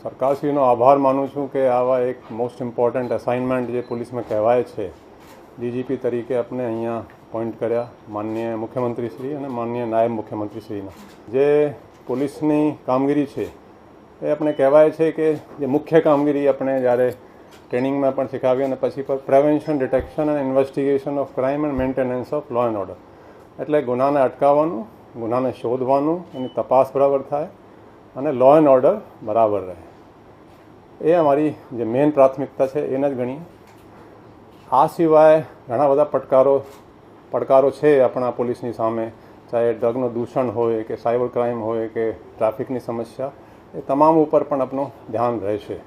સરકારશ્રીનો આભાર માનું છું કે આવા એક મોસ્ટ ઇમ્પોર્ટન્ટ અસાઇનમેન્ટ જે પોલીસમાં કહેવાય છે ડીજીપી તરીકે આપણે અહીંયા અપોઇન્ટ કર્યા માનનીય મુખ્યમંત્રીશ્રી અને માનનીય નાયબ મુખ્યમંત્રીશ્રીના. જે પોલીસની કામગીરી છે એ આપણે કહેવાય છે કે જે મુખ્ય કામગીરી આપણે જ્યારે ટ્રેનિંગમાં પણ શીખવી અને પછી પર પ્રિવેન્શન, ડિટેક્શન અને investigation of crime and maintenance of law and order, એટલે ગુનાને અટકાવવાનું, ગુનાને શોધવાનું, એની તપાસ બરાબર થાય અને લો એન્ડ ઓર્ડર બરાબર રહે. એ અમારી જે મેઇન પ્રાથમિકતા છે એને જ ગણીએ. આ સિવાય ઘણા બધા પડકારો છે આપણા પોલીસની સામે, ચાહે ડ્રગનું દૂષણ હોય કે સાયબર ક્રાઇમ હોય કે ટ્રાફિકની સમસ્યા, એ તમામ ઉપર પણ આપણું ધ્યાન રહેશે.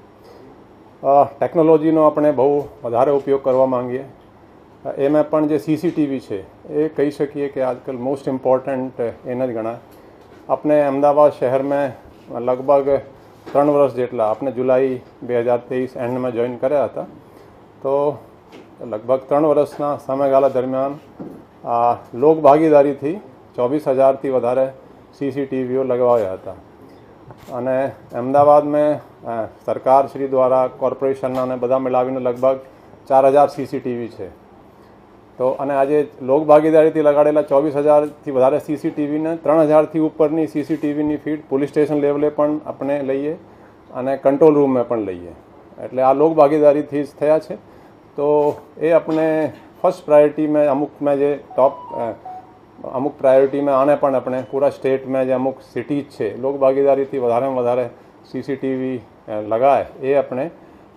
ટેકનોલોજીનો આપણે બહુ વધારે ઉપયોગ કરવા માંગીએ. એમાં પણ જે સીસીટીવી છે એ કહી શકીએ કે આજકાલ મોસ્ટ ઇમ્પોર્ટન્ટ એને જ ગણાય. આપણે અમદાવાદ શહેરમાં લગભગ 3 વર્ષ જેટલા આપણે જુલાઈ 2023 એન્ડમાં જોઈન કર્યા હતા. તો લગભગ 3 વર્ષના સમયગાળા દરમિયાન લોક ભાગીદારીથી 24,000થી વધારે સીસીટીવીઓ લગાવ્યા હતા. અને અમદાવાદમાં સરકાર શ્રી દ્વારા કોર્પોરેશનના અને બધા મિલાવીને લગભગ 4,000 સીસીટીવી છે. તો અને આજે લોક ભાગીદારીથી લગાડેલા 24,000થી વધારે સીસીટીવીને 3,000થી ઉપરની સીસીટીવીની ફીડ પોલીસ સ્ટેશન લેવલે પણ આપણે લઈએ અને કંટ્રોલ રૂમમાં પણ લઈએ. એટલે આ લોક ભાગીદારીથી જ થયા છે. તો એ આપણે ફર્સ્ટ પ્રાયોરિટીમાં અમુકમાં જે અમુક પ્રાયોરિટીમાં આને પણ આપણે પૂરા સ્ટેટમાં જે અમુક સિટીઝ છે લોક ભાગીદારીથી વધારેમાં વધારે સીસીટીવી લગાય એ આપણે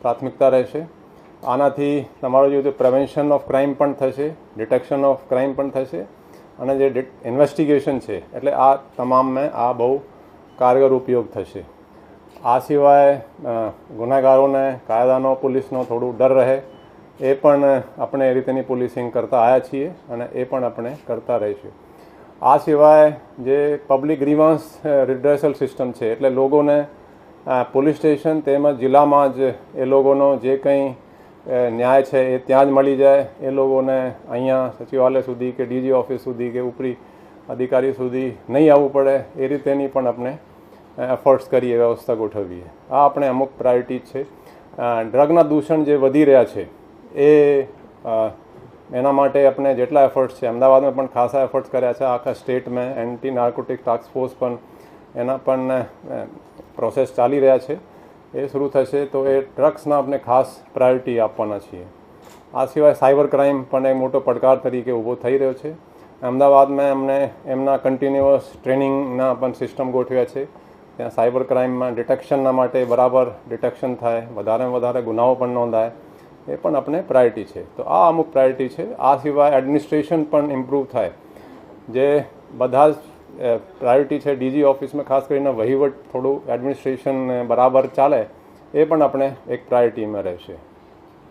પ્રાથમિકતા રહેશે. આનાથી તમારો જે પ્રિવેન્શન ઓફ ક્રાઇમ પણ થશે, ડિટેક્શન ઓફ ક્રાઇમ પણ થશે અને જે ઇન્વેસ્ટિગેશન છે એટલે આ તમામમાં આ બહુ કારગર ઉપયોગ થશે. આ સિવાય ગુનેગારોને કાયદાનો, પોલીસનો થોડું ડર રહે એ પણ આપણે એ રીતેની પોલીસિંગ કરતા આવ્યા છીએ અને એ પણ આપણે કરતા રહીશું. આ સિવાય જે પબ્લિક ગ્રીવાન્સ રિડ્રેસલ સિસ્ટમ છે એટલે લોકોને પોલીસ સ્ટેશન તેમજ જિલ્લામાં જ એ લોકોનો જે કંઈ ન્યાય છે એ ત્યાં જ મળી જાય, એ લોકોને અહીંયા સચિવાલય સુધી કે ડીજી ઓફિસ સુધી કે ઉપરી અધિકારી સુધી નહીં આવવું પડે એ રીતેની પણ આપણે એફર્ટ્સ કરીએ, વ્યવસ્થા ગોઠવીએ. આ આપણે અમુક પ્રાયોરિટી છે. ડ્રગના દૂષણ જે વધી રહ્યા છે એના માટે આપણે જેટલા એફર્ટ્સ છે અમદાવાદમાં પણ ખાસા એફર્ટ્સ કર્યા છે. આખા સ્ટેટમાં એન્ટી નાર્કોટિક ટાસ્ક ફોર્સ પણ એના પણ પ્રોસેસ ચાલી રહ્યા છે. એ શરૂ થશે તો એ ડ્રગ્સના આપણે ખાસ પ્રાયોરિટી આપવાના છીએ. આ સિવાય સાયબર ક્રાઇમ પણ એક મોટો પડકાર તરીકે ઊભો થઈ રહ્યો છે. અમદાવાદમાં અમને એમના કન્ટિન્યુઅસ ટ્રેનિંગના પણ સિસ્ટમ ગોઠવ્યા છે. ત્યાં સાયબર ક્રાઇમમાં ડિટેક્શનના માટે બરાબર ડિટેક્શન થાય, વધારેમાં વધારે ગુનાઓ પણ નોંધાય, એ પણ આપણે પ્રાયોરિટી છે. તો આ અમુક પ્રાયોરિટી છે. આ સિવાય એડમિનિસ્ટ્રેશન પણ ઇમ્પ્રૂવ થાય. જે બધા જ પ્રાયોરિટી છે ડીજી ઓફિસમાં ખાસ કરીને વહીવટ થોડું એડમિનિસ્ટ્રેશન બરાબર ચાલે એ પણ આપણે એક પ્રાયોરિટીમાં રહેશે.